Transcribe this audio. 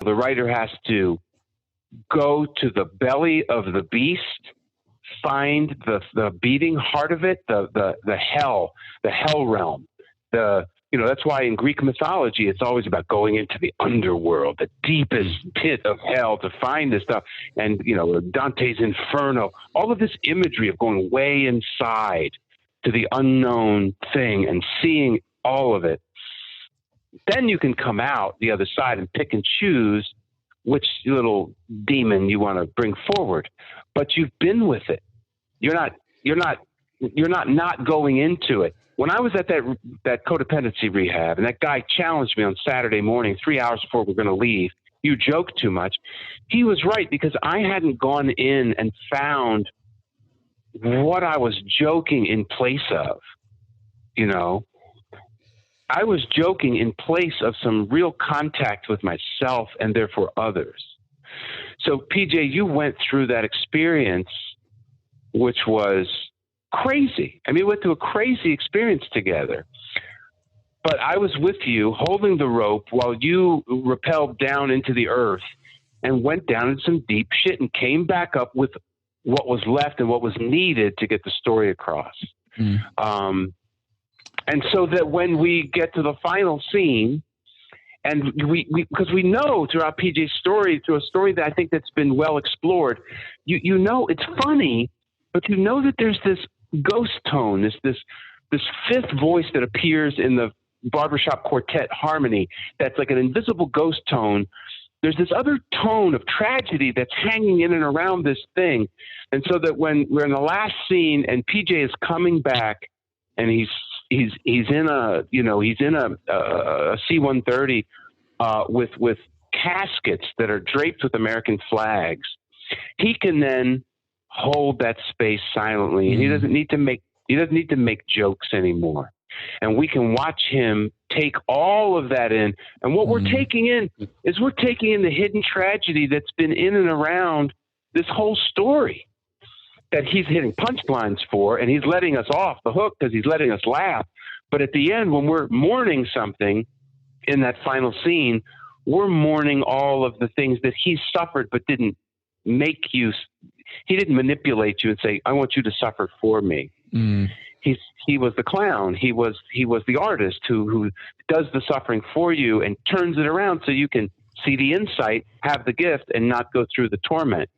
The writer has to go to the belly of the beast, find the beating heart of it, the hell realm. That's why in Greek mythology, it's always about going into the underworld, the deepest pit of hell to find this stuff. And, Dante's Inferno, all of this imagery of going way inside to the unknown thing and seeing all of it. Then you can come out the other side and pick and choose which little demon you want to bring forward. But you've been with it. You're not going into it. When I was at that codependency rehab, and that guy challenged me on Saturday morning, 3 hours before we're going to leave, you joke too much. He was right, because I hadn't gone in and found what I was joking in place of. I was joking in place of some real contact with myself and therefore others. So, PJ, you went through that experience, which was crazy. I mean, we went through a crazy experience together. But I was with you holding the rope while you rappelled down into the earth and went down in some deep shit and came back up with what was left and what was needed to get the story across. And so that when we get to the final scene, and because we know throughout PJ's story, through a story that I think that's been well explored, it's funny, but that there's this ghost tone, this fifth voice that appears in the barbershop quartet harmony that's like an invisible ghost tone. There's this other tone of tragedy that's hanging in and around this thing. And so that when we're in the last scene and PJ is coming back and he's in a C-130 with caskets that are draped with American flags, he can then hold that space silently. And he doesn't need to make jokes anymore. And we can watch him take all of that in. And what we're taking in is the hidden tragedy that's been in and around this whole story that he's hitting punchlines for, and he's letting us off the hook because he's letting us laugh. But at the end, when we're mourning something in that final scene, we're mourning all of the things that he suffered but didn't make you. He didn't manipulate you and say, I want you to suffer for me. He was the clown. He was the artist who does the suffering for you and turns it around so you can see the insight, have the gift, and not go through the torment.